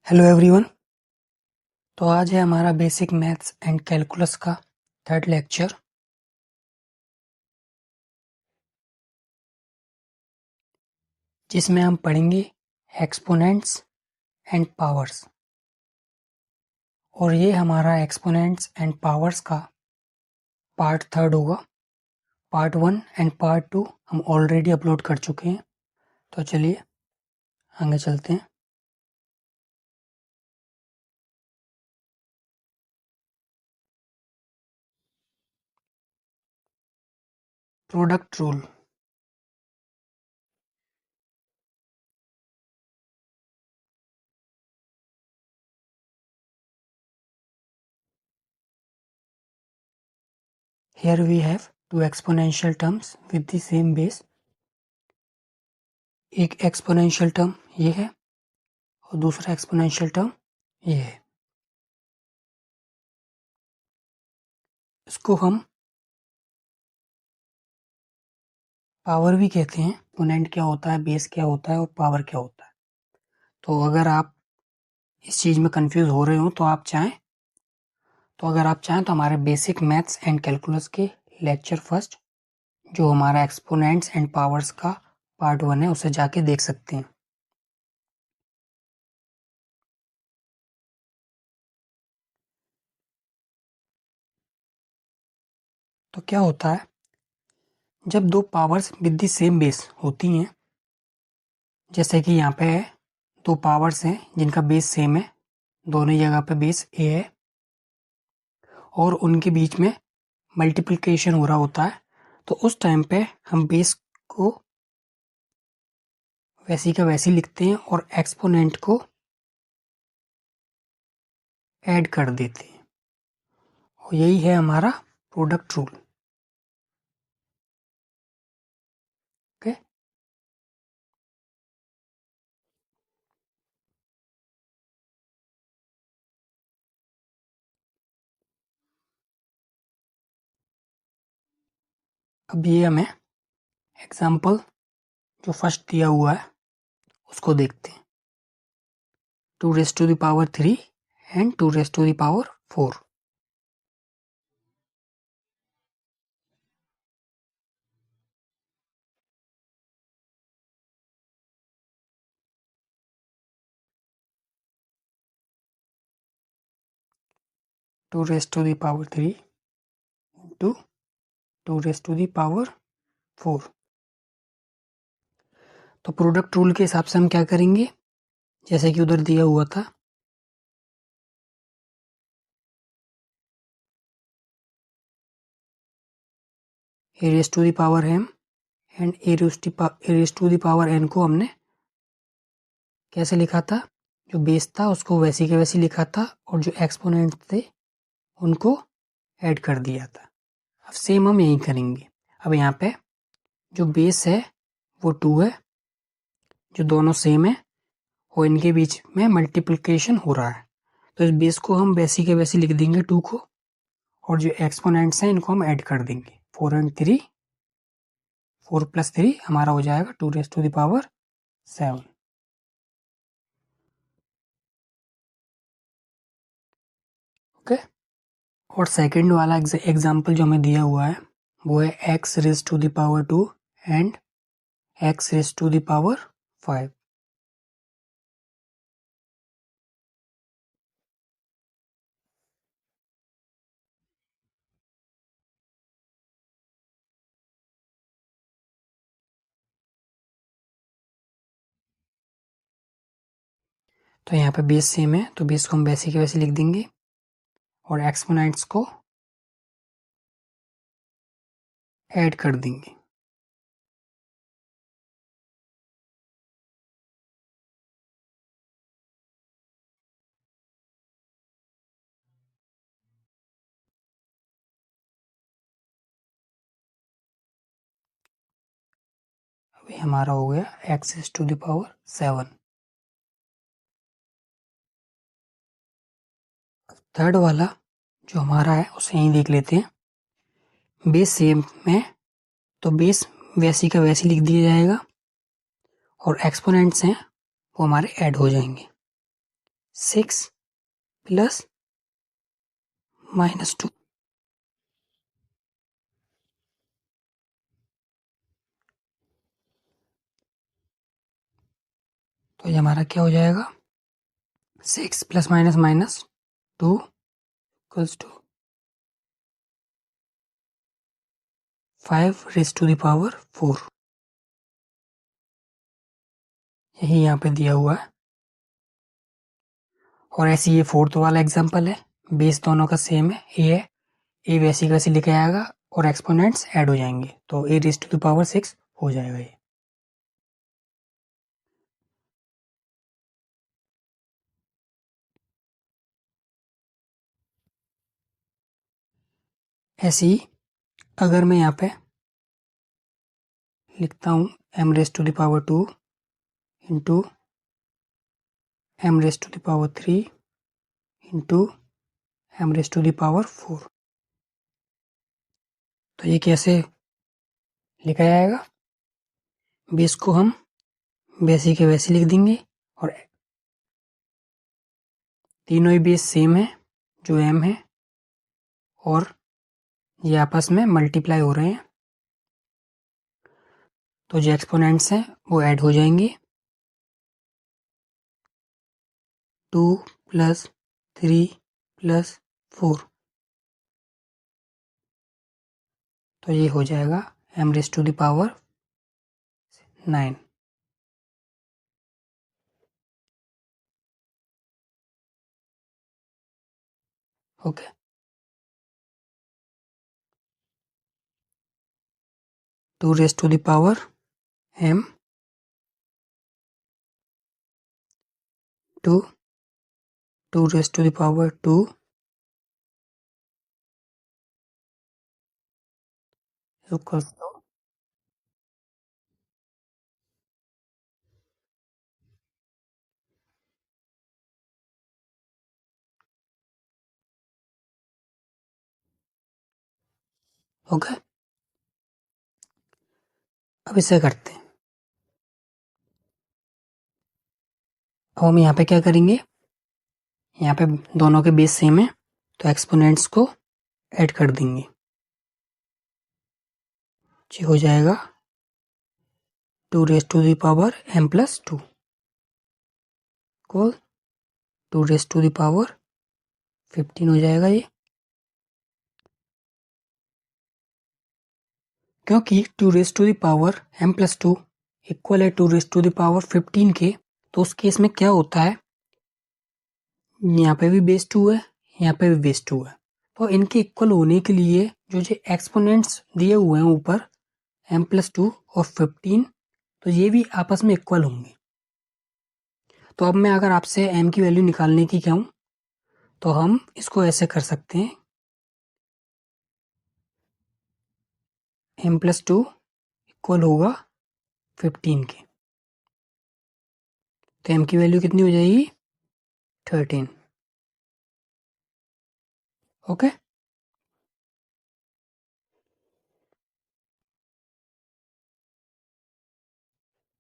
Hello everyone. तो आज है हमारा बेसिक मैथ्स एंड कैलकुलस का थर्ड लेक्चर, जिसमें हम पढ़ेंगे एक्सपोनेंट्स एंड पावर्स। और ये हमारा एक्सपोनेंट्स एंड पावर्स का पार्ट थर्ड होगा। Part one and part two हम ऑलरेडी अपलोड कर चुके हैं। तो चलिए आगे चलते हैं। Product rule. Here we have two exponential terms with the same base। एक एक्सपोनेंशियल टर्म ये है और दूसरा एक्सपोनेंशियल टर्म ये है। इसको हम पावर भी कहते हैं। एक्सपोनेंट क्या होता है, बेस क्या होता है और पावर क्या होता है। तो अगर आप इस चीज़ में कंफ्यूज हो रहे हो तो अगर आप चाहें तो हमारे बेसिक मैथ्स एंड कैलकुलस के लेक्चर फर्स्ट, जो हमारा एक्सपोनेंट्स एंड पावर्स का पार्ट वन है, उसे जाके देख सकते हैं। तो क्या होता है, जब दो powers with the same base होती हैं, जैसे कि यहाँ पे है दो पावर्स हैं जिनका बेस सेम है, दोनों ही जगह पे बेस ए है और उनके बीच में मल्टीप्लिकेशन हो रहा होता है, तो उस टाइम पे हम बेस को वैसी का वैसी लिखते हैं और एक्सपोनेंट को ऐड कर देते हैं। और यही है हमारा प्रोडक्ट रूल। ओके। अब ये हमें एग्जाम्पल जो फर्स्ट दिया हुआ है उसको देखते हैं। 2⁻³ and 2⁻⁴। Two raise to the power 3 into 2⁻⁴। तो प्रोडक्ट रूल के हिसाब से हम क्या करेंगे, जैसे कि उधर दिया हुआ था, A raise to the power m and A raise to the power n को हमने कैसे लिखा था, जो बेस था उसको वैसी के वैसी लिखा था और जो एक्सपोनेंट थे उनको ऐड कर दिया था। अब सेम हम यही करेंगे। अब यहाँ पे जो बेस है वो 2 है, जो दोनों सेम है और इनके बीच में मल्टीप्लिकेशन हो रहा है, तो इस बेस को हम वैसी के वैसी लिख देंगे 2 को, और जो एक्सपोनेंट्स हैं इनको हम ऐड कर देंगे। 4 एंड 3, 4 + 3 हमारा हो जाएगा 2⁻⁷। ओके। और सेकंड वाला एग्जांपल जो हमें दिया हुआ है वो है x⁻² एंड x⁻⁵। तो यहाँ पे बेस सेम है तो बेस को हम वैसे के वैसे लिख देंगे और एक्सपोनेंट्स को ऐड कर देंगे। अभी हमारा हो गया x⁻⁷। थर्ड वाला जो हमारा है उसे यहीं देख लेते हैं। बेस सेम में तो बेस वैसी का वैसी लिख दिया जाएगा और एक्सपोनेंट्स हैं वो हमारे ऐड हो जाएंगे। 6 प्लस -2। तो ये हमारा क्या हो जाएगा, 6 प्लस -2 इक्वल्स टू 5⁴। यही यहाँ पे दिया हुआ है। और ऐसे ये फोर्थ वाला एग्जांपल है, बेस दोनों का सेम है, ए वैसी वैसी लिखा जाएगा और एक्सपोनेंट्स ऐड हो जाएंगे, तो a⁻6 हो जाएगा ये। ऐसे ही अगर मैं यहाँ पे लिखता हूँ m⁻2 into m⁻3 into m⁻4, तो ये कैसे लिखा जाएगा, बेस को हम वैसे के वैसे लिख देंगे और तीनों ही बेस सेम है जो m है, और ये आपस में मल्टीप्लाई हो रहे हैं, तो जो एक्सपोनेंट्स हैं वो ऐड हो जाएंगे। 2 + 3 + 4, तो ये हो जाएगा m⁻9। Okay, 2m 2 2 equals to okay. अब इसे करते हैं। अब हम यहाँ पे क्या करेंगे, यहाँ पे दोनों के बेस सेम है तो एक्सपोनेंट्स को ऐड कर देंगे, जी हो जाएगा 2m+2 को 2⁻15 हो जाएगा ये, क्योंकि 2m+2 इक्वल है 2⁻15 के, तो उस केस में क्या होता है, यहाँ पे भी बेस 2 है, यहाँ पे भी बेस 2 है, तो इनके इक्वल होने के लिए जो एक्सपोनेंट्स दिए हुए हैं ऊपर m+2 और 15, तो ये भी आपस में इक्वल होंगे। तो अब मैं अगर आपसे m की वैल्यू निकालने की कहूँ तो हम इसको ऐसे कर सकते हैं, m+2 इक्वल होगा 15 के, तो m की वैल्यू कितनी हो जाएगी, 13। ओके,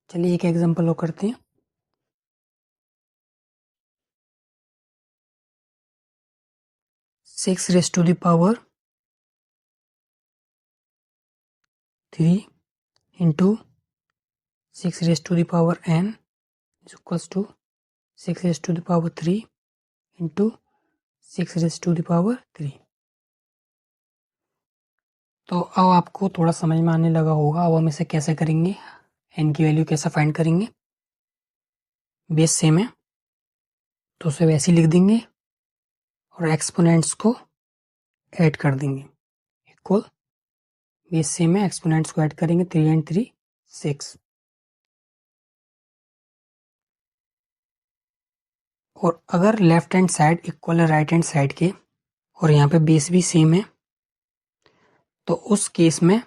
चलिए एक एग्जांपल और करते हैं। 6⁻3 into 6⁻n is equals to 6⁻3 into 6⁻3। तो अब आपको थोड़ा समझ में आने लगा होगा। अब हम इसे कैसे करेंगे, n की वैल्यू कैसे फाइंड करेंगे, बेस सेम है तो उसे वैसे ही लिख देंगे और एक्सपोनेंट्स को ऐड कर देंगे, इक्वल बेस सेम है, एक्सपोनेंट्स को ऐड करेंगे, 3 and 3 6, और अगर लेफ्ट हैंड साइड इक्वल है राइट हैंड साइड के और यहाँ पे बेस भी सेम है, तो उस केस में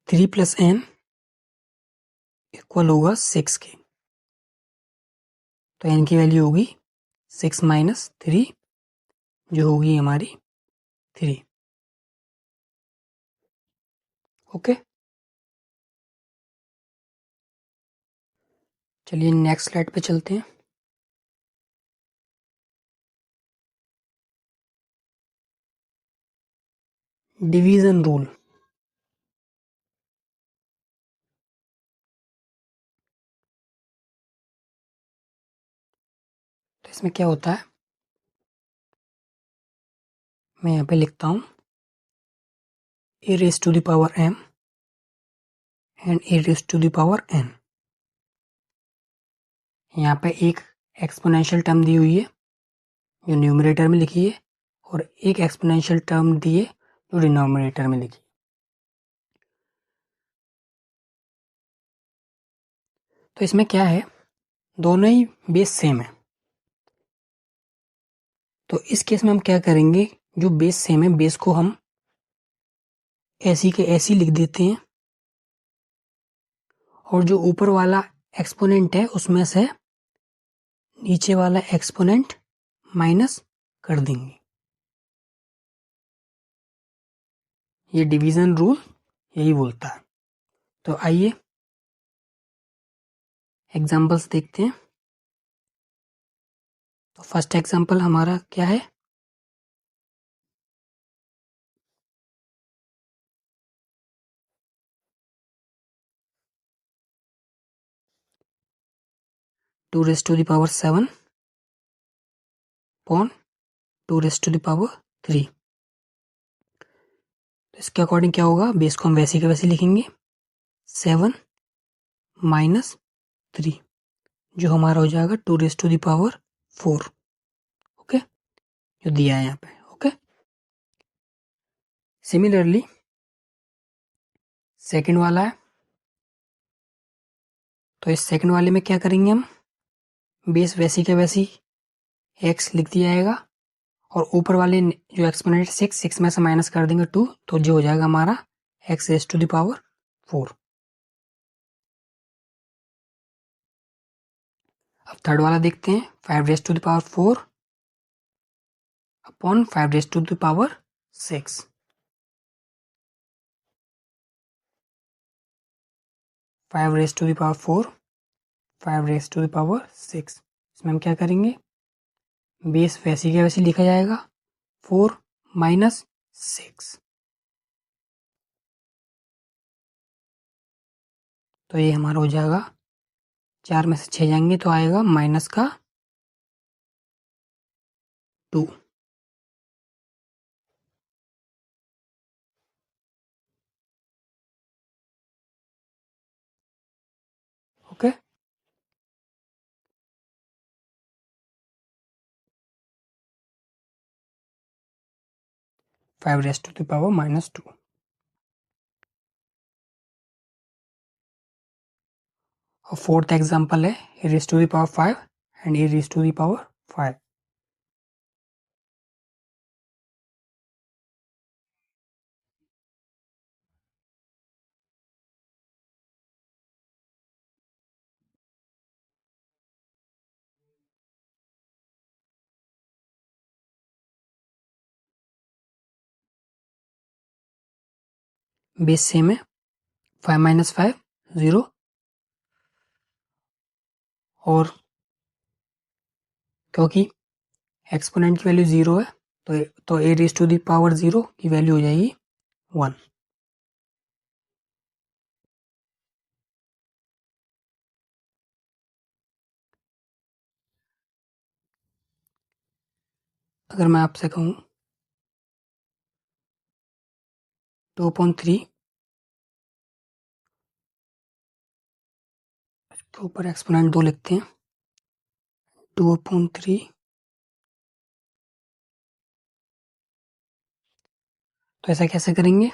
3 + n इक्वल होगा 6 के, तो n की वैल्यू होगी 6 - 3 जो होगी हमारी 3। ओके, चलिए नेक्स्ट स्लाइड पे चलते हैं। Division rule. तो इसमें क्या होता है, मैं यहाँ पे लिखता हूँ a raised to the power m and a raised to the power n। यहाँ पे एक एक्सपोनेंशियल टर्म दी हुई है जो न्यूमरेटर में लिखी है, और एक एक्सपोनेंशियल टर्म दी है जो डिनोमिनेटर में लिखी है। तो इसमें क्या है, दोनों ही बेस सेम है। तो इस केस में हम क्या करेंगे, जो बेस सेम है बेस को हम ऐसी के ऐसी लिख देते हैं, और जो ऊपर वाला एक्सपोनेंट है उसमें से नीचे वाला एक्सपोनेंट माइनस कर देंगे। ये डिवीजन रूल यही बोलता है। तो आइए एग्जांपल्स देखते हैं। तो फर्स्ट एग्जांपल हमारा क्या है, two raise to the power 7 upon two raise to the power 3। तो इसके अकॉर्डिंग क्या होगा, बेस को हम वैसे के वैसे लिखेंगे 7 माइनस 3, जो हमारा हो जाएगा two raise to the power 4। Okay, जो दिया है यहाँ पे। ओके, सिमिलरली सेकंड वाला है। तो इस सेकंड वाले में क्या करेंगे हम, बेस वैसी के वैसी x लिख दिया जाएगा, और ऊपर वाले जो एक्सपोनेंट 6 में से माइनस कर देंगे 2, तो जो हो जाएगा हमारा x raise to the power 4। अब थर्ड वाला देखते हैं, 5 raise to the power 4 upon 5 raise to the power 6। 5 raise to the power 4, 5 raise to the power 6। इसमें हम क्या करेंगे, बेस वैसी के वैसी लिखा जाएगा 4 माइनस 6। तो ये हमारा हो जाएगा, 4 में से 6 जाएंगे तो आएगा माइनस का 2। Okay, 5 raise to the power -2। और फोर्थ एग्जांपल है A raise to the power 5 and A raise to the power 5। Base same है, 5 माइनस 5 0, और क्योंकि एक्सपोनेंट की वैल्यू 0 है तो ए रेस टू द पावर 0 की वैल्यू हो जाएगी 1। अगर मैं आपसे कहूँ 2/3 के ऊपर एक्सपोनेंट 2 लिखते हैं, 2/3। तो ऐसा कैसे करेंगे,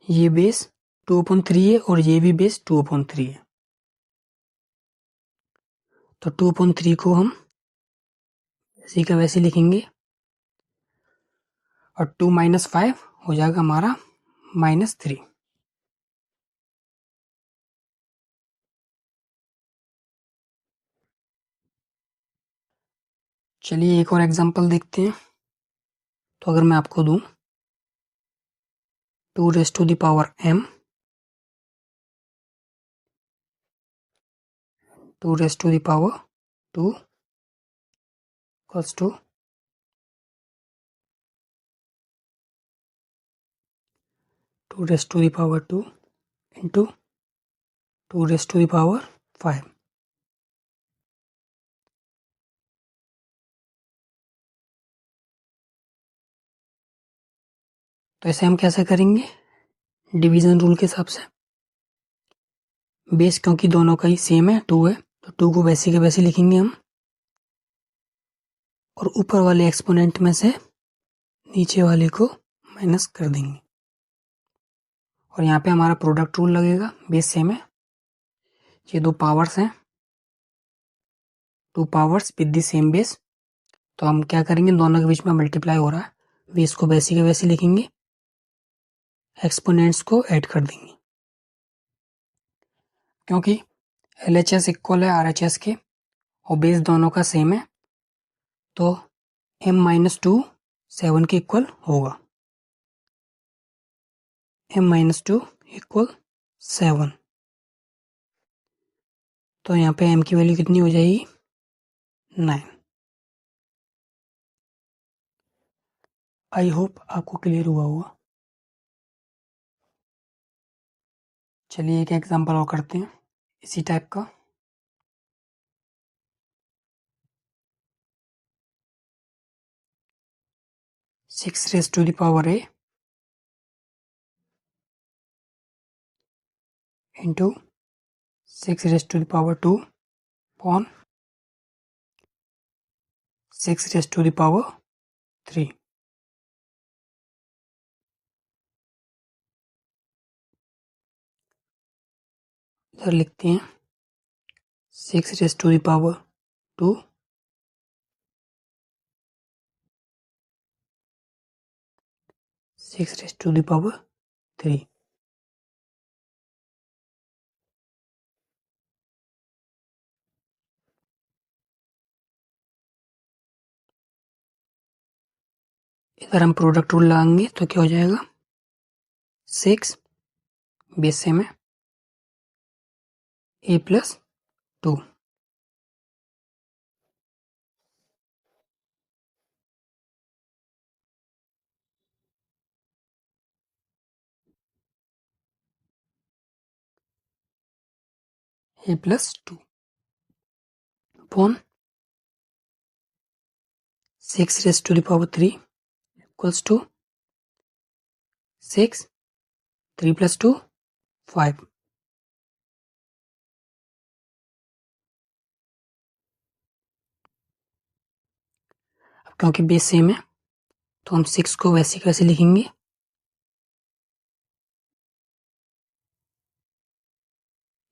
ये बेस 2/3 है और ये भी बेस 2/3 है। तो 2/3 को हम वैसे का वैसे लिखेंगे, और 2 माइनस 5 हो जाएगा हमारा -3। चलिए एक और एग्जांपल देखते हैं। तो अगर मैं आपको दूं 2 raise to the power m, 2 raise to the power 2 equals to 2 raised to the power 2 into 2 raised to the power 5. तो इसे हम कैसे करेंगे? डिवीजन रूल के हिसाब से। बेस क्योंकि दोनों का ही सेम है, 2 है, तो 2 को वैसे के वैसे लिखेंगे हम, और ऊपर वाले एक्सपोनेंट में से नीचे वाले को माइनस कर देंगे। और यहाँ पे हमारा प्रोडक्ट रूल लगेगा, बेस सेम है, ये 2 पावर्स हैं, 2 powers with the same base. तो हम क्या करेंगे, दोनों के बीच में मल्टीप्लाई हो रहा है, बेस को वैसे के वैसे लिखेंगे, एक्सपोनेंट्स को ऐड कर देंगे। क्योंकि LHS इक्वल है RHS के और बेस दोनों का सेम है, तो m-2 7 के इक्वल होगा। m-2 equal 7। तो यहाँ पे m की वैल्यू कितनी हो जाएगी? 9। आई होप आपको क्लियर हुआ होगा। चलिए एक एग्जांपल और करते हैं इसी टाइप का। 6 raised to the power a into 6 raised to the power 2 upon 6 raised to the power 3। इधर लिखते हैं 6 raised to the power 2 6 raised to the power 3। इधर हम प्रोडक्ट रूल लगाएंगे तो क्या हो जाएगा, 6 बेस सेम है, a plus 2 a plus 2 upon 6 raised to the power 3 equals to 6 3 plus 2 5। अब क्योंकि बेस सेम है तो हम 6 को वैसे कैसे लिखेंगे,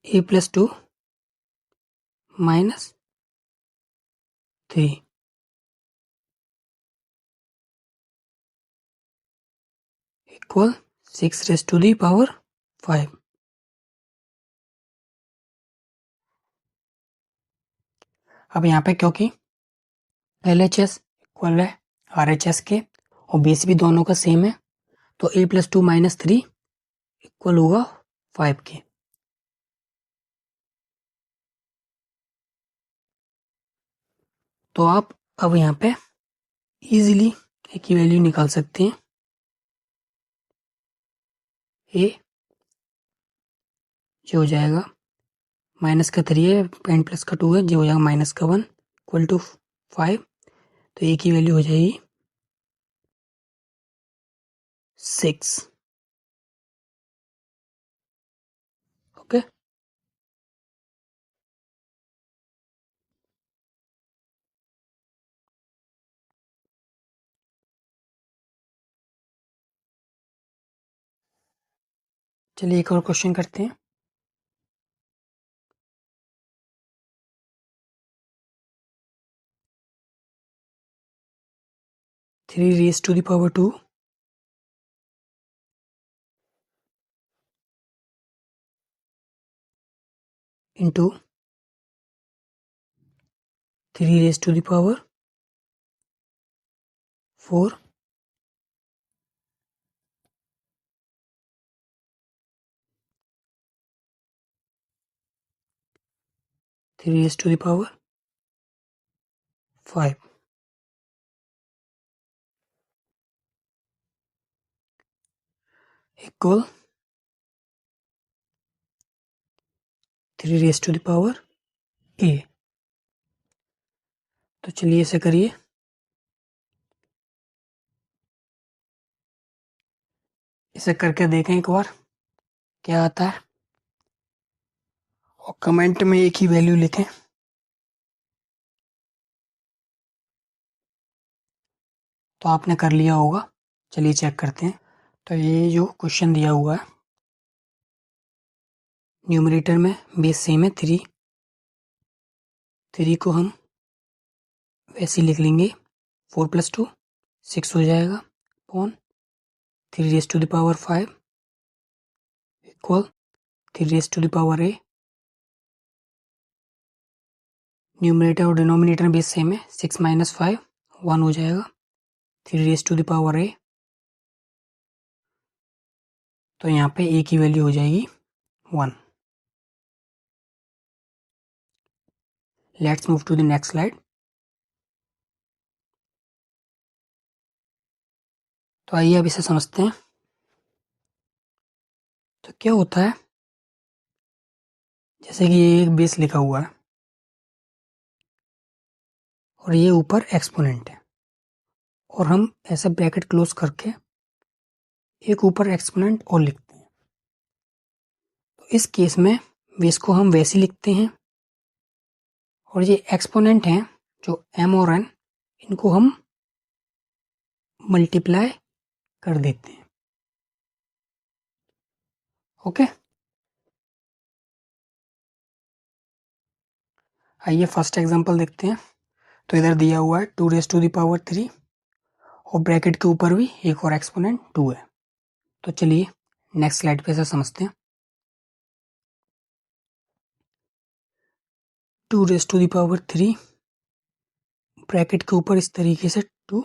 a plus 2 minus 3 equal 6 raised to the power 5। अब यहाँ पे क्योंकि LHS इक्वल है RHS के और बेस भी दोनों का सेम है, तो a प्लस 2 माइनस 3 इक्वल होगा 5 के। तो आप अब यहाँ पे इजीली a की वैल्यू निकाल सकते हैं। a जो हो जाएगा माइनस का 3 है एंड प्लस का 2 है, जो हो जाएगा माइनस का 1 इक्वल टू 5। तो a की वैल्यू हो जाएगी 6। ओके, चलिए एक और क्वेश्चन करते हैं। 3 raised to the power 2 into 3 raised to the power 4 3 raised to the power 5 equal 3 raise to the power ए। तो चलिए इसे करिए। इसे करके देखें एक बार क्या आता है, और कमेंट में एक ही वैल्यू लिखें। तो आपने कर लिया होगा। चलिए चेक करते हैं। तो ये जो क्वेश्चन दिया हुआ है, न्यूमरेटर में बेस सेम है 3 को हम वैसे लिख लेंगे 4 + 2 6 हो जाएगा upon 3 raise to the power 5 equal 3 raise to the power a. Numerator और डिनोमिनेटर में बेस सेम है, 6 - 5 1 हो जाएगा 3 रेज टू द पावर ए। तो यहाँ पे ए की वैल्यू हो जाएगी 1। Let's move to the next slide. तो आइए अब इसे समझते हैं। तो क्या होता है, जैसे कि ये एक बेस लिखा हुआ है और ये ऊपर एक्सपोनेंट है, और हम ऐसे ब्रैकेट क्लोज करके एक ऊपर एक्सपोनेंट और लिखते हैं। तो इस केस में बेस को हम वैसे लिखते हैं, और ये एक्सपोनेंट हैं जो m और n, इनको हम मल्टीप्लाई कर देते हैं। ओके, आइए फर्स्ट एग्जांपल देखते हैं। तो इधर दिया हुआ है 2 रेज टू द पावर 3 और ब्रैकेट के ऊपर भी एक और एक्सपोनेंट 2 है। तो चलिए नेक्स्ट स्लाइड पे से समझते हैं। 2 raise to the power 3 bracket के ऊपर इस तरीके से 2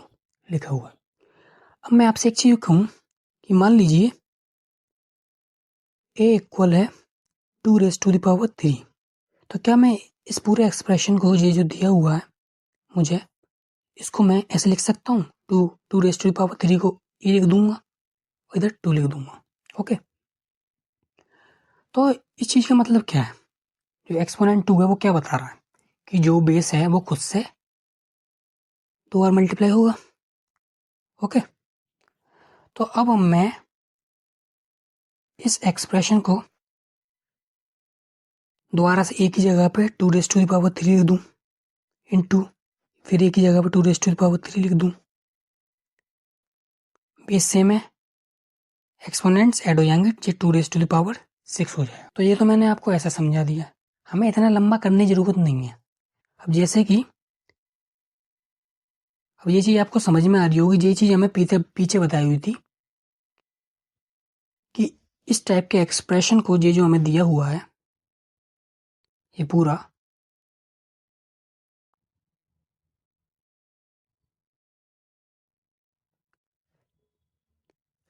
लिखा हुआ है। अब मैं आपसे एक चीज कहूँ कि मान लीजिए a इक्वल है 2 रेज टू द पावर 3, तो क्या मैं इस पूरे एक्सप्रेशन को, ये जो दिया हुआ है मुझे, इसको मैं ऐसे लिख सकता हूँ, two raise to the power 3 को ए लिख दूंगा और इधर 2 लिख दूंगा। ओके, तो इस चीज का मतलब क्या है, जो एक्सपोनेंट 2 है वो क्या बता रहा है कि जो बेस है वो खुद से 2 बार मल्टीप्लाई होगा। ओके, तो अब मैं इस एक्सप्रेशन को दोबारा से एक ही जगह पे 2 रेज टू द पावर 3 लिख दूं, इंटू फिर एक ही जगह पे 2 रेज टू द पावर 3 लिख दूं। बेस सेम है, एक्सपोनेंट्स ऐड हो जाएंगे, ये 2 रेज टू द पावर 6 हो जाएगा। तो ये तो मैंने आपको ऐसा समझा दिया, हमें इतना लंबा करने की जरूरत नहीं है। अब जैसे कि अब ये चीज आपको समझ में आ रही होगी, ये चीज हमें पीछे पीछे बताई हुई थी कि इस टाइप के एक्सप्रेशन को, ये जो हमें दिया हुआ है ये पूरा,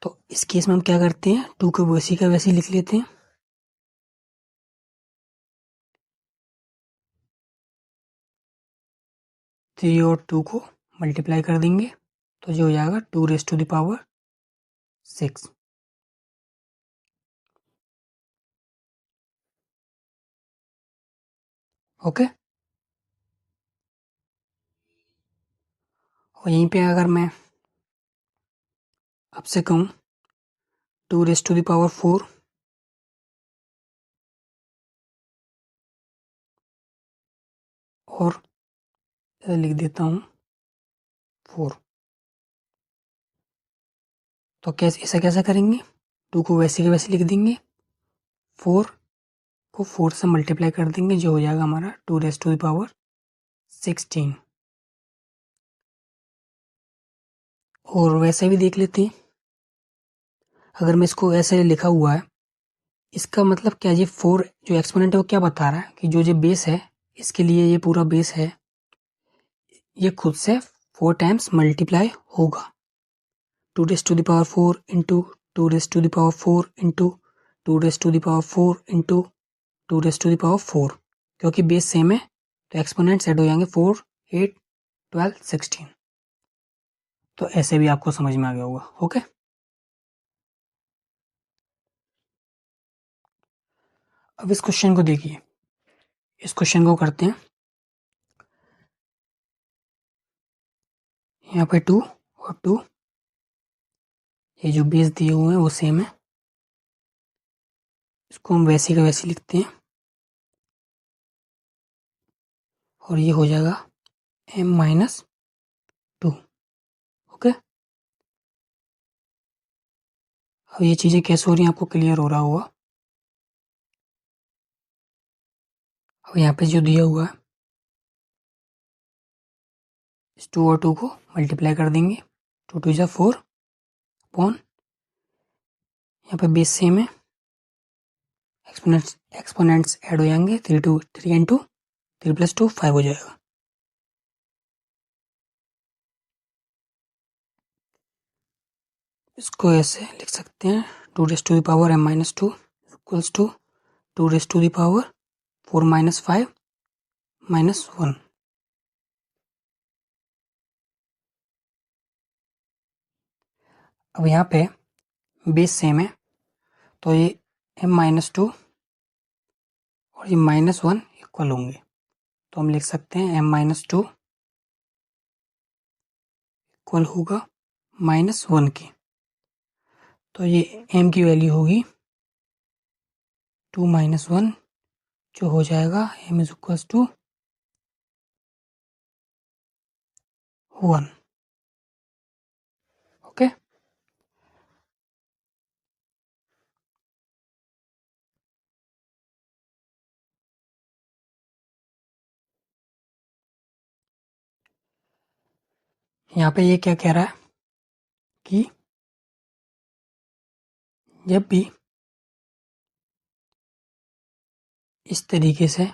तो इस केस में हम क्या करते हैं, 2 को वैसी का वैसी लिख लेते हैं। थ्री और 2 को मल्टीप्लाई कर देंगे तो जो हो जाएगा 2 raise to the power 6। Okay, और यहीं पे अगर मैं आपसे कहूँ 2 रेज टू द पावर 4 और लिख देता हूँ 4, तो कैसे ऐसा कैसा करेंगे, 2 को वैसे के वैसे लिख देंगे, 4 को 4 से मल्टीप्लाई कर देंगे, जो हो जाएगा हमारा 2 रेज टू द पावर 16। और वैसे भी देख लेते हैं, अगर मैं इसको ऐसे लिखा हुआ है, इसका मतलब क्या, ये 4 जो एक्सपोनेंट है वो क्या बता रहा है कि जो ये बेस है, इसके लिए ये पूरा बेस है, ये खुद से 4 टाइम्स मल्टीप्लाई होगा। 2 raise to the power 4 into 2 raise to the power 4 into 2 raise to the power 4 into 2 raise to the power 4, क्योंकि बेस सेम है तो एक्सपोनेंट्स ऐड हो जाएंगे 4, 8, 12, 16। तो ऐसे भी आपको समझ में आ गया होगा। ओके, अब इस क्वेश्चन को देखिए। इस क्वेश्चन को करते हैं। यहाँ पे 2 और 2, ये जो बेस दिए हुए हैं वो सेम है, इसको हम वैसे का वैसे लिखते हैं और ये हो जाएगा m-2। ओके, अब ये चीज़ें कैसे हो रही हैं आपको क्लियर हो रहा होगा। अब यहाँ पे जो दिया हुआ है, इस 2 और 2 को मल्टीप्लाई कर देंगे, 2 2 जा 4 अपॉन, यहाँ पे बेस सेम है, एक्सपोनेंट्स ऐड हो जाएंगे, 3 एंड 2, 3 + 2 5 हो जाएगा। इसको ऐसे लिख सकते हैं, 2 raised to the power m-2 equals to 2 raised to the power 4 - 5 - 1। अब यहाँ पे बेस सेम है, तो ये m-2 और ये -1 इक्वल होंगे, तो हम लिख सकते हैं m-2 इक्वल होगा -1 के, तो ये m की वैल्यू होगी 2 - 1, जो हो जाएगा m = 1। ओके, यहाँ पे ये क्या कह रहा है कि जब भी इस तरीके से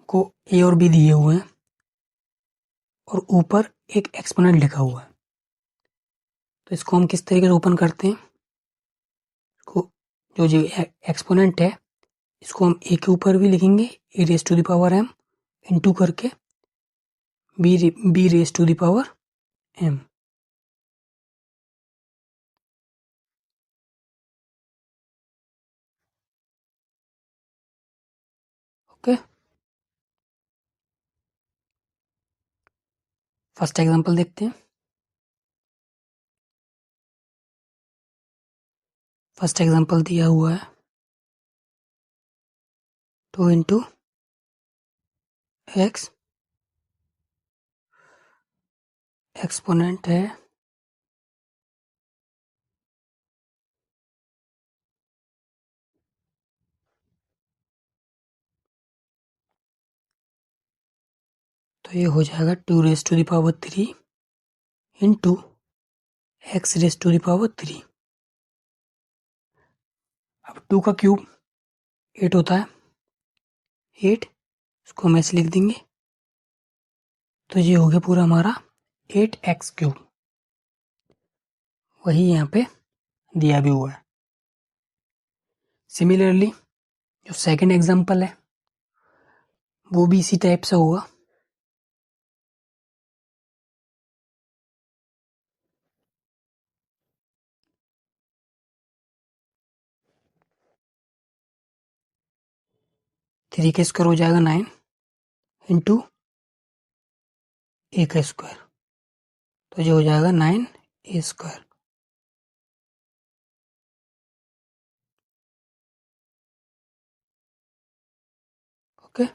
को a और b दिए हुए हैं और ऊपर एक एक्सपोनेंट लिखा हुआ है, तो इसको हम किस तरीके से ओपन करते हैं, को जो एक्सपोनेंट है इसको हम a के ऊपर भी लिखेंगे, e⁻m इंटू करके b⁻m। ओके, फर्स्ट एग्जांपल देखते हैं। फर्स्ट एग्जांपल दिया हुआ है 2 × x, एक्सपोनेंट है तो ये हो जाएगा 2 raised to the power 3 into x raised to the power 3। अब 2 का क्यूब 8 होता है, 8 इसको हम ऐसे लिख देंगे, तो ये हो गया पूरा हमारा 8x³। वही यहाँ पे दिया भी हुआ है। सिमिलरली जो सेकंड एग्जांपल है वो भी इसी टाइप से होगा। थ्री का स्क्वायर हो जाएगा 9 इंटू ए का स्क्वायर, तो ये हो जाएगा 9a²। ओके,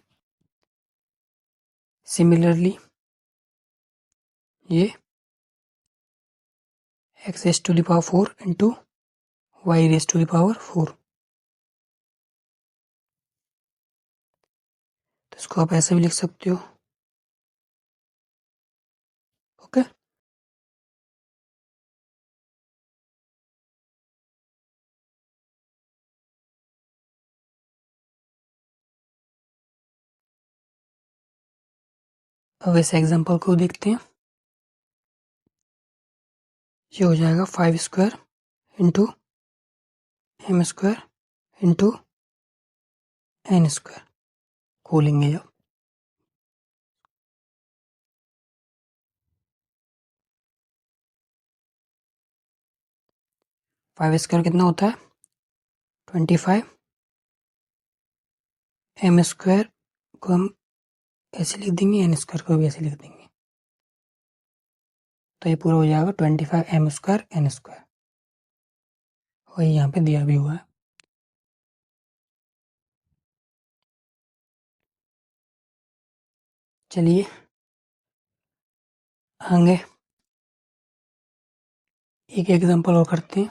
सिमिलरली ये x raised to the power 4 into y raised to the power 4, तो इसको आप ऐसे भी लिख सकते हो। ओके, अब इस एग्जांपल को देखते हैं। ये हो जाएगा 5² इंटू m² इंटू n², खोलेंगे जब, फाइव स्क्वायर कितना होता है 25 एम स्क्वायर को हम ऐसे लिख देंगे, एन स्क्वायर को भी ऐसे लिख देंगे, तो ये पूरा हो जाएगा 25m² n स्क्वायर। वही यहाँ पे दिया भी हुआ है। चलिए आगे एक एग्जांपल और करते हैं।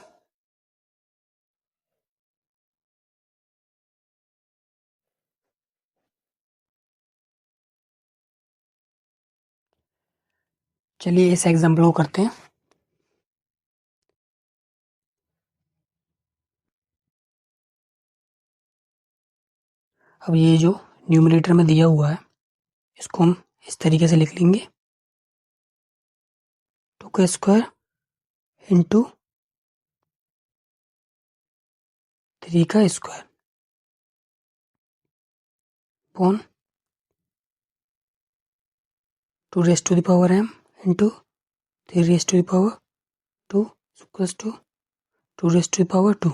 चलिए इस एग्जांपल को करते हैं। अब ये जो न्यूमरेटर में दिया हुआ है इसको हम इस तरीके से लिख लेंगे, 2 का स्क्वायर इंटू 3 का square upon 2m into 3 2 equals to 2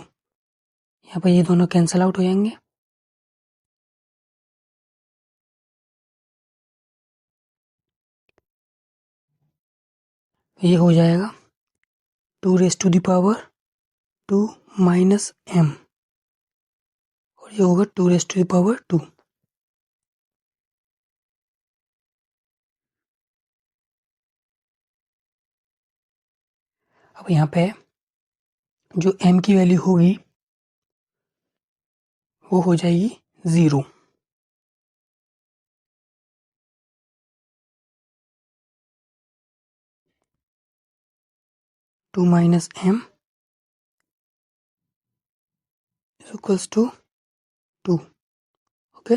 यहाँ पर ये दोनों कैंसल आउट हो जाएंगे। ये हो जाएगा 2 m और ये होगा 2 अब यहाँ पे जो m की वैल्यू होगी वो हो जाएगी 0। Two minus m equals to 2। Okay,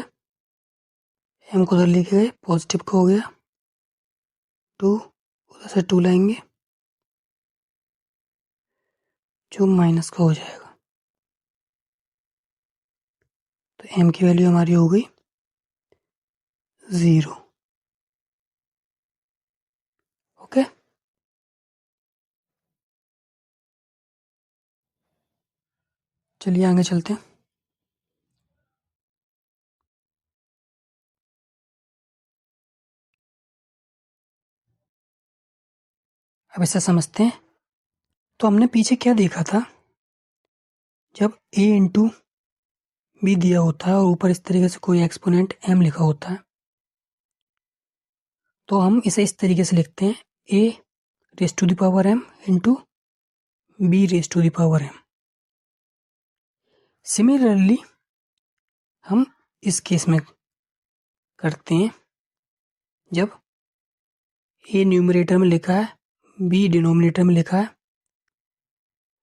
m को उधर लेके गए, पॉजिटिव का हो गया 2, उधर से 2 लाएंगे जो माइनस का हो जाएगा। तो m की वैल्यू हमारी हो गई 0। ओके, चलिए आगे चलते हैं। अब इसे समझते हैं। तो हमने पीछे क्या देखा था, जब a इंटू बी दिया होता है और ऊपर इस तरीके से कोई एक्सपोनेंट m लिखा होता है तो हम इसे इस तरीके से लिखते हैं, a raise to the power m into b raise to the power m। Similarly हम इस केस में करते हैं, जब a न्यूमरेटर में लिखा है, b डिनोमिनेटर में लिखा है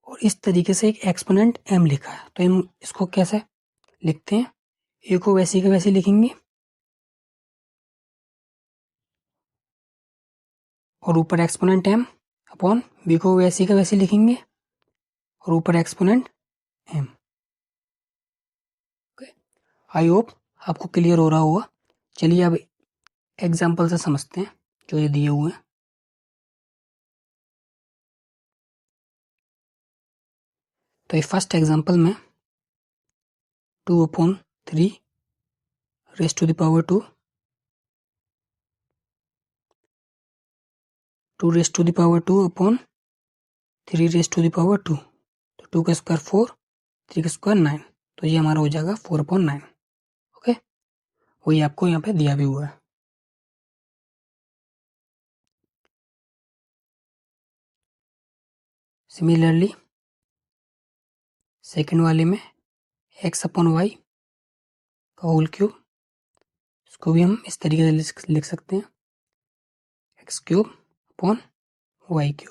और इस तरीके से एक एक्सपोनेंट m लिखा है, तो हम इसको कैसे लिखते हैं, a को वैसे का वैसे लिखेंगे और ऊपर एक्सपोनेंट m अपॉन b को वैसे का वैसे लिखेंगे और ऊपर एक्सपोनेंट m। आई होप आपको क्लियर हो रहा होगा। चलिए अब एग्जाम्पल से समझते हैं जो ये दिए हुए हैं। तो ये फर्स्ट एग्जाम्पल में 2/3 raise to the power 2, 2 raise to the power 2 upon 3 raise to the power 2, तो 2 का स्क्वायर 4, 3 का स्क्वायर 9, तो ये हमारा हो जाएगा 4/9। ओके, वही आपको यहाँ पे दिया भी हुआ है। सिमिलरली सेकेंड वाले में x/y का होल क्यूब, इसको भी हम इस तरीके से लिख सकते हैं, x³ अपॉन y³।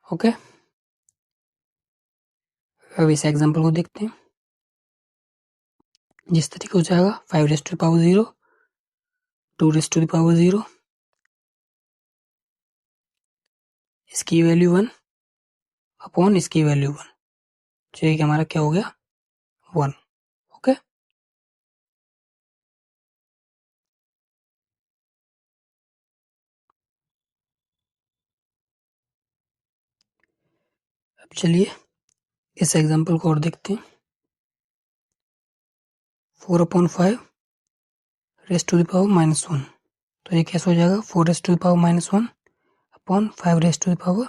ओके, अब इस एग्जाम्पल को देखते हैं। जिस तरीके हो जाएगा 5 raise to the power 0, 2 raise to the power 0, इसकी वैल्यू 1 अपॉन इसकी वैल्यू 1, जो कि हमारा क्या हो गया 1। ओके, अब चलिए इस एग्जाम्पल को और देखते हैं। 4/5 रेस टू द पावर -1, तो ये कैसे हो जाएगा 4 raise to the power -1 upon 5 raise to the power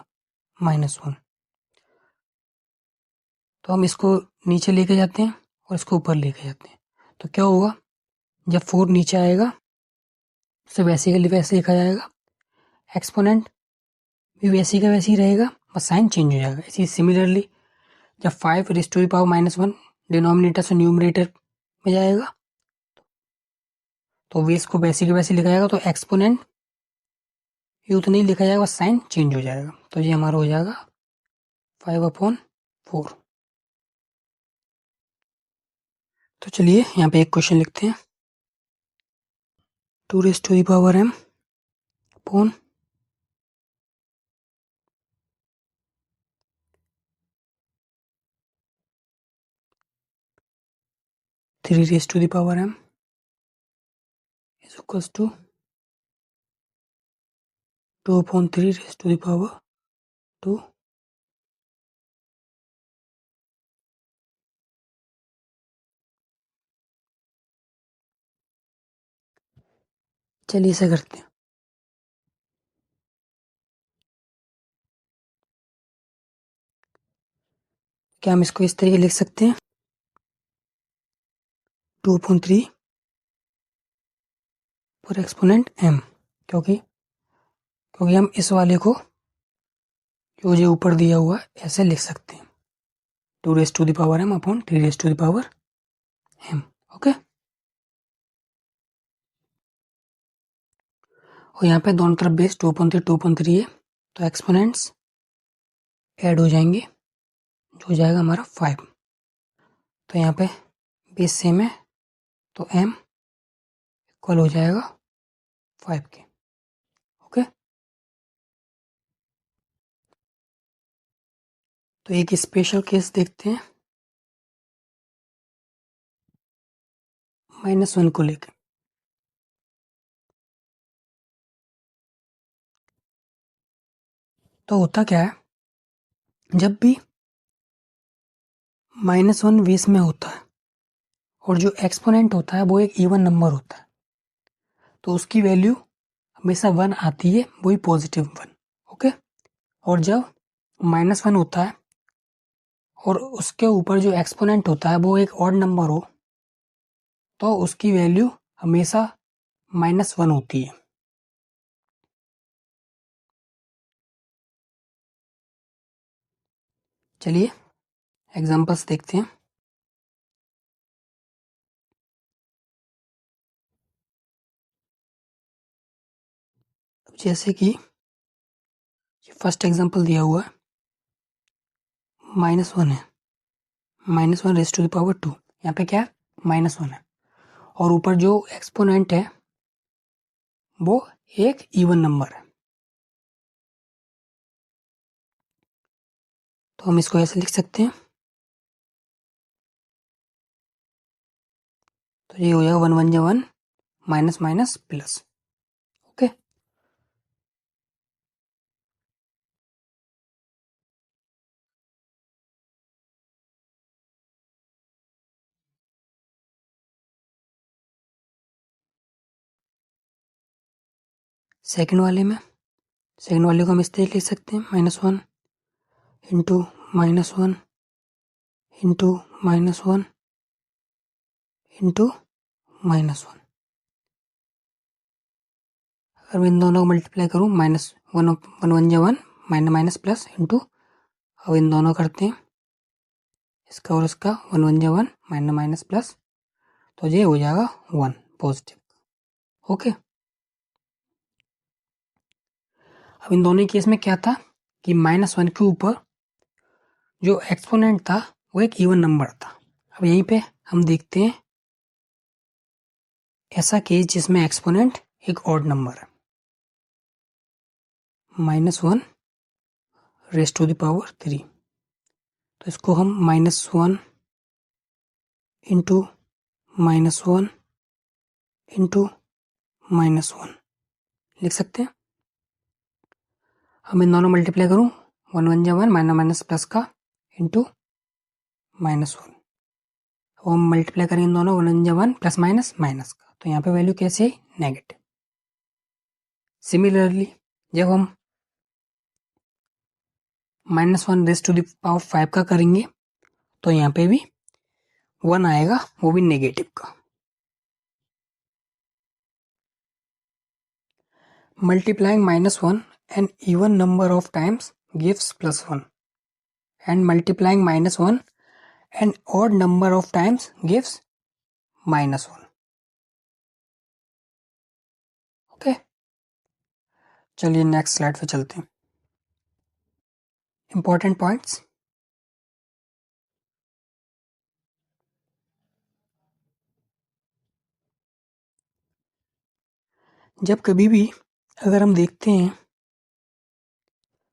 -1। तो हम इसको नीचे लेके जाते हैं और इसको ऊपर लेके जाते हैं, तो क्या होगा, जब 4 नीचे आएगा तो वैसे लिखा जाएगा, एक्सपोनेंट भी वैसे का वैसे ही रहेगा, बस साइन चेंज हो जाएगा। इसी सिमिलरली जब 5 raise to the power -1 denominator से न्यूमरेटर में जाएगा तो भी इसको वैसे के वैसे लिखा जाएगा, तो एक्सपोनेंट ये उतना ही लिखा जाएगा, बस साइन चेंज हो जाएगा। तो ये हमारा हो जाएगा 5/4। तो चलिए यहाँ पे एक क्वेश्चन लिखते हैं, 2 raise to the power m upon 3 raise to the power m is equals to 2/3 raise to the power 2। चलिए ऐसा करते हैं, क्या हम इसको इस तरीके लिख सकते हैं, 2/3 पर एक्सपोनेंट m, क्योंकि हम इस वाले को जो जो ऊपर दिया हुआ है ऐसे लिख सकते हैं, 2 raise to the power m upon 3 raise to the power m। Okay, और यहाँ पे दोनों तरफ बेस 2/3 है, तो एक्सपोनेंट्स ऐड हो जाएंगे, जो हो जाएगा हमारा 5। तो यहाँ पे बेस सेम है, तो m इक्वल हो जाएगा 5 के। ओके, तो एक स्पेशल केस देखते हैं -1 को लेकर। तो होता क्या है, जब भी -1 बेस में होता है और जो एक्सपोनेंट होता है वो एक इवन नंबर होता है, तो उसकी वैल्यू हमेशा 1 आती है, वही पॉजिटिव 1। ओके, और जब -1 होता है और उसके ऊपर जो एक्सपोनेंट होता है वो एक ऑड नंबर हो, तो उसकी वैल्यू हमेशा -1 होती है। चलिए एग्जांपल्स देखते हैं। जैसे कि फर्स्ट एग्जांपल दिया हुआ है, -1 है, -1 रेस टू द पावर 2, यहाँ पे क्या है -1 है, और ऊपर जो एक्सपोनेंट है वो एक इवन नंबर है, तो हम इसको ऐसे लिख सकते हैं, तो ये हो जाएगा 1 1 1 minus minus plus. Okay, second वाले को हम इस तरीके लिख सकते हैं, -1 इंटू -1 इंटू -1 इंटू -1। अगर मैं इन दोनों को मल्टीप्लाई करूँ, -1 1 1 1 माइनस माइनस प्लस इंटू, अब इन दोनों करते हैं, इसका और इसका 1 1 1 माइनस माइनस प्लस, तो ये हो जाएगा 1 पॉजिटिव। ओके, अब इन दोनों केस में क्या था कि -1 के ऊपर जो एक्सपोनेंट था वो एक इवन नंबर था। अब यहीं पे हम देखते हैं ऐसा केस जिसमें एक्सपोनेंट एक ऑड नंबर है, -1 रेस टू द पावर 3, तो इसको हम -1 इंटू -1 इंटू -1 लिख सकते हैं। हम इन दोनों मल्टीप्लाई करूँ, 1 1 1 माइनस माइनस प्लस का इंटू -1। अब हम मल्टीप्लाई करेंगे इन दोनों, 1 1 प्लस माइनस माइनस का, तो यहाँ पे वैल्यू कैसे आई? नेगेटिव। सिमिलरली जब हम -1 रेज़ टू द पावर 5 का करेंगे तो यहाँ पे भी 1 आएगा, वो भी नेगेटिव का। Multiplying -1 an even number of times gives +1, and multiplying -1 an odd number of times gives -1. Okay, चलिए नेक्स्ट स्लाइड पे चलते हैं। Important points. जब कभी भी अगर हम देखते हैं,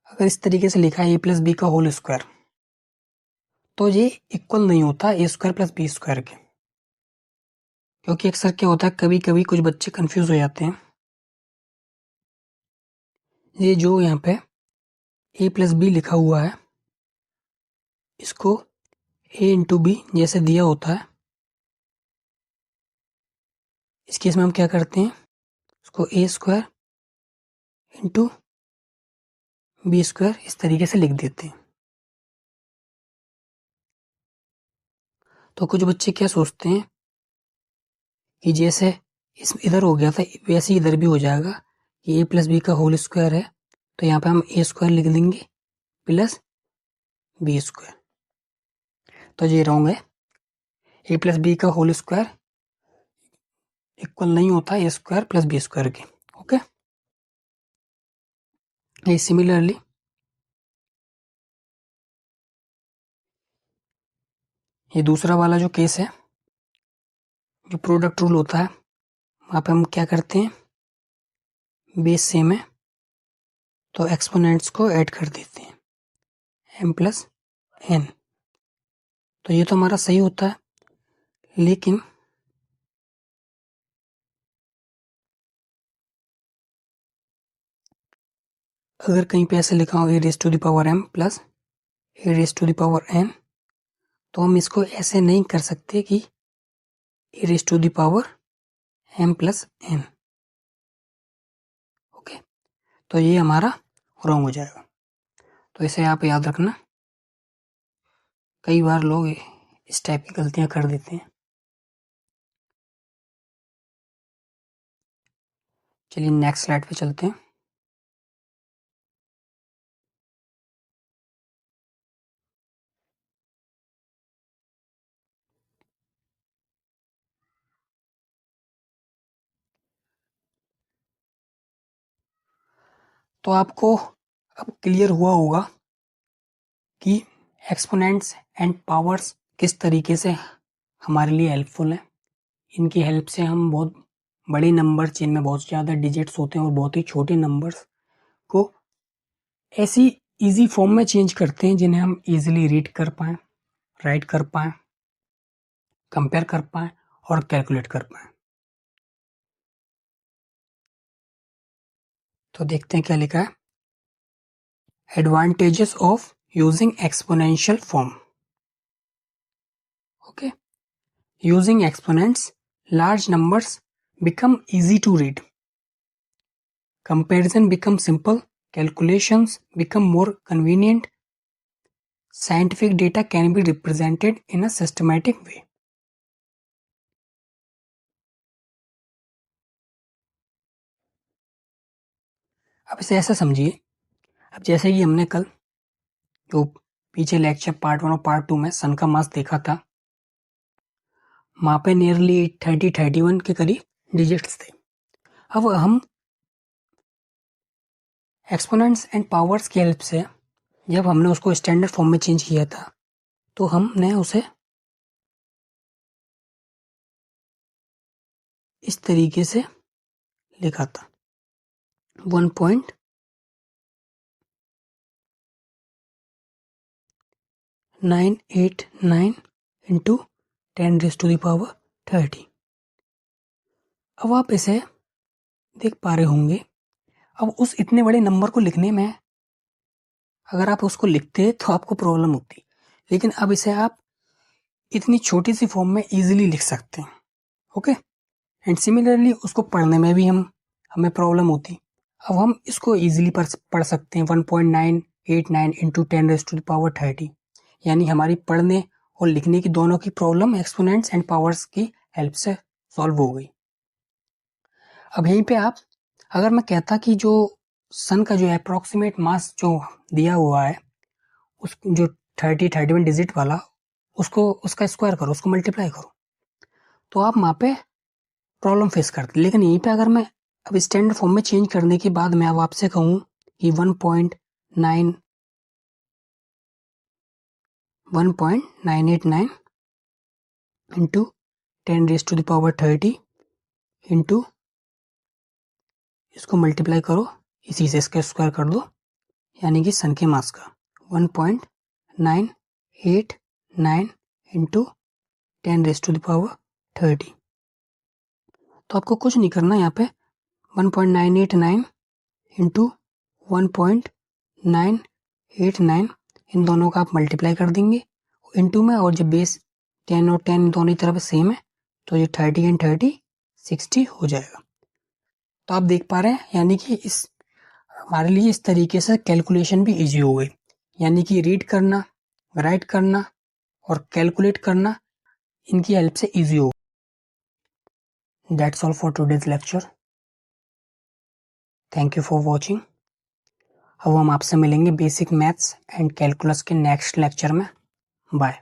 अगर इस तरीके से लिखा है a प्लस बी का होल स्क्वायर, तो ये इक्वल नहीं होता a square plus b square के, क्योंकि अक्सर क्या होता है, कभी कभी कुछ बच्चे कंफ्यूज हो जाते हैं। ये जो यहाँ पे a प्लस बी लिखा हुआ है, इसको a इंटू बी जैसे दिया होता है, इस केस में हम क्या करते हैं, उसको a square into b square इस तरीके से लिख देते हैं। तो कुछ बच्चे क्या सोचते हैं कि जैसे इस इधर हो गया था वैसे इधर भी हो जाएगा कि a प्लस बी का होल स्क्वायर है, तो यहाँ पे हम a स्क्वायर लिख देंगे प्लस बी स्क्वायर, तो ये रॉन्ग है। a प्लस बी का होल स्क्वायर इक्वल नहीं होता a square plus b square के। ओके, ये सिमिलरली ये दूसरा वाला जो केस है, जो प्रोडक्ट रूल होता है, वहाँ पे हम क्या करते हैं, बेस सेम है तो एक्सपोनेंट्स को ऐड कर देते हैं m प्लस n, तो ये तो हमारा सही होता है। लेकिन अगर कहीं पे ऐसे लिखा हो a raise to the power m plus a raise to the power n, तो हम इसको ऐसे नहीं कर सकते कि a raise to the power m plus n। Okay, तो ये हमारा रॉन्ग हो जाएगा, तो इसे आप याद रखना। कई बार लोग इस टाइप की गलतियां कर देते हैं। चलिए नेक्स्ट स्लाइड पे चलते हैं। तो आपको अब क्लियर हुआ होगा कि एक्सपोनेंट्स एंड पावर्स किस तरीके से हमारे लिए हेल्पफुल है। इनकी हेल्प से हम बहुत बड़े नंबर, जिनमें बहुत ज़्यादा डिजिट्स होते हैं, और बहुत ही छोटे नंबर्स को ऐसी इजी फॉर्म में चेंज करते हैं जिन्हें हम इजीली रीड कर पाएँ, राइट कर पाएँ, कंपेयर कर पाएँ और कैलकुलेट कर पाएँ। तो देखते हैं क्या लिखा है। Advantages of using exponential form. Okay, using exponents, large numbers become easy to read. Comparison becomes simple. Calculations become more convenient. Scientific data can be represented in a systematic way. अब इसे ऐसा समझिए, अब जैसे कि हमने कल जो पीछे लेक्चर पार्ट 1 और पार्ट 2 में सन का मास देखा था, वहाँ पे नियरली 31 के करीब डिजिट्स थे। अब हम एक्सपोनेंट्स एंड पावर्स की हेल्प से जब हमने उसको स्टैंडर्ड फॉर्म में चेंज किया था, तो हमने उसे इस तरीके से लिखा था 1.989 इंटू 10⁻30। अब आप इसे देख पा रहे होंगे। अब उस इतने बड़े नंबर को लिखने में अगर आप उसको लिखते तो आपको प्रॉब्लम होती, लेकिन अब इसे आप इतनी छोटी सी फॉर्म में इजीली लिख सकते हैं। ओके, एंड सिमिलरली उसको पढ़ने में भी हमें प्रॉब्लम होती। अब हम इसको इजीली पढ़ सकते हैं 1.989 इंटू 10⁻30, यानी हमारी पढ़ने और लिखने की दोनों की प्रॉब्लम एक्सपोनेंट्स एंड पावर्स की हेल्प से सॉल्व हो गई। अब यहीं पे आप, अगर मैं कहता कि जो सन का जो अप्रोक्सीमेट मास जो दिया हुआ है, उस जो 31 डिजिट वाला, उसका स्क्वायर करो, उसको मल्टीप्लाई करो, तो आप वहाँ पे प्रॉब्लम फेस करते। लेकिन यहीं पे अगर मैं अब स्टैंडर्ड फॉर्म में चेंज करने के बाद मैं अब आपसे कहूँ कि 1.989 इंटू 10⁻30 इंटू इसको मल्टीप्लाई करो, इसी से इसका स्क्वायर कर दो, यानी कि सन के मास का 1.989 इंटू 10⁻30। तो आपको कुछ नहीं करना, यहाँ पे 1.989 इंटू 1.989 इन दोनों का आप मल्टीप्लाई कर देंगे इंटू में, और जब बेस 10 और 10 दोनों तरफ सेम है तो ये 30 एंड 30 60 हो जाएगा। तो आप देख पा रहे हैं, यानी कि हमारे लिए इस तरीके से कैलकुलेशन भी इजी हो गई, यानी कि रीड करना, राइट करना और कैलकुलेट करना इनकी हेल्प से इजी हो। That's all for today's lecture. Thank you for watching. अब हम आपसे मिलेंगे बेसिक मैथ्स एंड कैलकुलस के नेक्स्ट लेक्चर में। बाय।